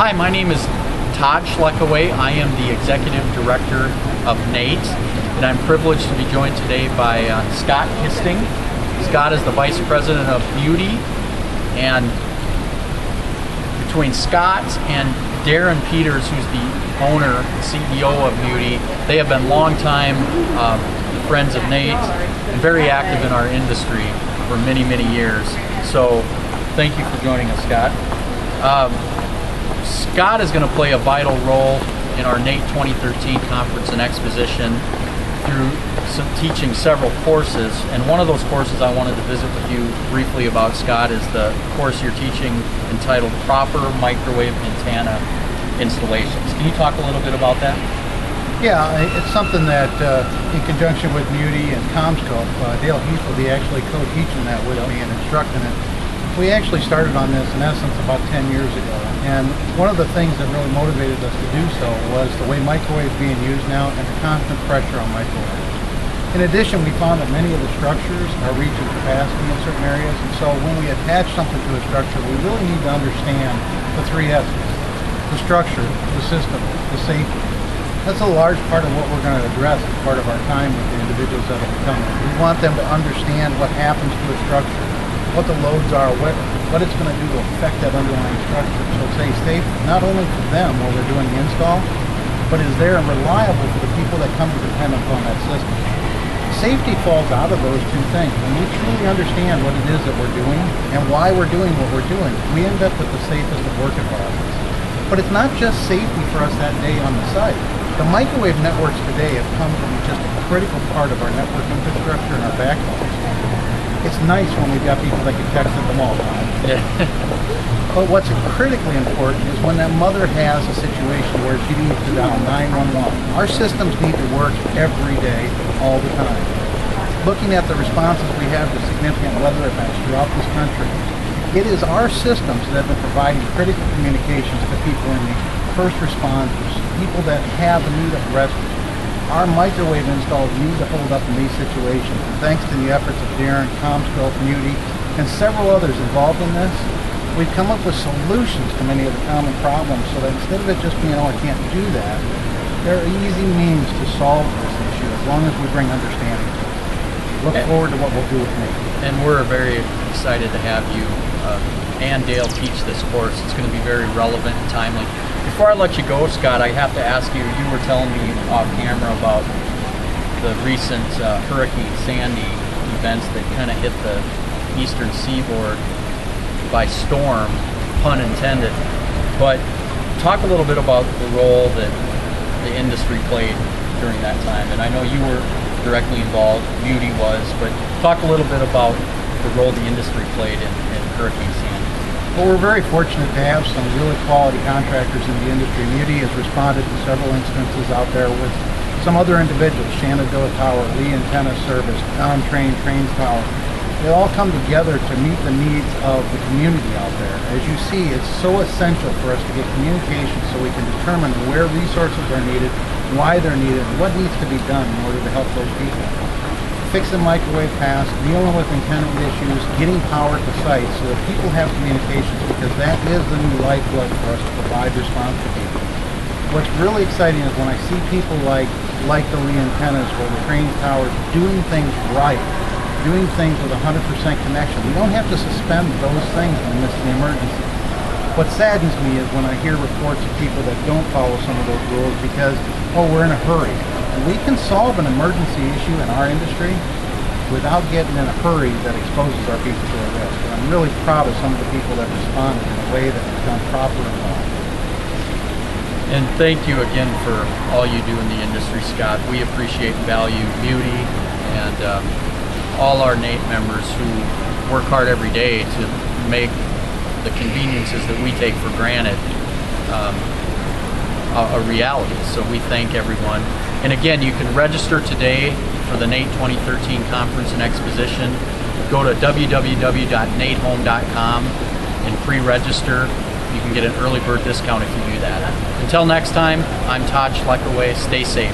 Hi, my name is Todd Schlekeway. I am the Executive Director of NATE, and I'm privileged to be joined today by Scott Kisting. Scott is the Vice President of MUTI, and between Scott and Darren Peters, who's the owner, CEO of MUTI, they have been longtime friends of NATE and very active in our industry for many, many years. So thank you for joining us, Scott. Scott is going to play a vital role in our NATE 2013 Conference and Exposition through teaching several courses, and one of those courses I wanted to visit with you briefly about, Scott, is the course you're teaching entitled Proper Microwave Antenna Installations. Can you talk a little bit about that? Yeah, it's something that in conjunction with MUTI and CommScope, Dale Heath will be actually co-teaching that with me and instructing it. We actually started on this in essence about 10 years ago, and one of the things that really motivated us to do so was the way microwaves being used now and the constant pressure on microwaves. In addition, we found that many of the structures are reaching capacity in certain areas, and so when we attach something to a structure, we really need to understand the three S's: the structure, the system, the safety. That's a large part of what we're going to address as part of our time with the individuals that will be coming. We want them to understand what happens to a structure, what the loads are, what it's going to do to affect that underlying structure, so it's safe not only for them while they're doing the install, but is there and reliable for the people that come to depend upon that system. Safety falls out of those two things. When we truly understand what it is that we're doing and why we're doing what we're doing, we end up with the safest of work environments. But it's not just safety for us that day on the site. The microwave networks today have come to be just a critical part of our network infrastructure and our backbones. It's nice when we've got people that can text at them all the time. Yeah. But what's critically important is when that mother has a situation where she needs to dial 911. Our systems need to work every day, all the time. Looking at the responses we have to significant weather events throughout this country, it is our systems that have been providing critical communications to people in the first responders, people that have the need of rescue. Our microwave installs need to hold up in these situations. And thanks to the efforts of Darren, CommScope, MUTI, and several others involved in this, we've come up with solutions to many of the common problems so that instead of it just being, oh, I can't do that, there are easy means to solve this issue as long as we bring understanding to it. Look forward to what we'll do with me. And we're very excited to have you and Dale teach this course. It's going to be very relevant and timely. Before I let you go, Scott, I have to ask you, you were telling me off camera about the recent Hurricane Sandy events that kind of hit the eastern seaboard by storm, pun intended. But talk a little bit about the role that the industry played during that time. And I know you were directly involved, MUTI was, but talk a little bit about the role the industry played in Hurricane Sandy. Well, we're very fortunate to have some really quality contractors in the industry. MUTI has responded to several instances out there with some other individuals, Shenandoah Tower, Lee Antenna Service, Down Train, Trains Tower. They all come together to meet the needs of the community out there. As you see, it's so essential for us to get communication so we can determine where resources are needed, why they're needed, and what needs to be done in order to help those people. Fixing microwave paths, dealing with antenna issues, getting power to sites so that people have communications, because that is the new lifeblood for us to provide response to people. What's really exciting is when I see people like the Lee Antennas or the Trains Towers doing things right, doing things with 100% connection. We don't have to suspend those things in the midst of the emergency. What saddens me is when I hear reports of people that don't follow some of those rules because, oh, we're in a hurry. And we can solve an emergency issue in our industry without getting in a hurry that exposes our people to a risk. And I'm really proud of some of the people that responded in a way that was done proper and well. And thank you again for all you do in the industry, Scott. We appreciate and value MUTI and all our NATE members who work hard every day to make the conveniences that we take for granted a reality. So we thank everyone. And again, you can register today for the NATE 2013 Conference and Exposition. Go to www.natehome.com and pre-register. You can get an early bird discount if you do that. Until next time, I'm Todd Schlekeway. Stay safe.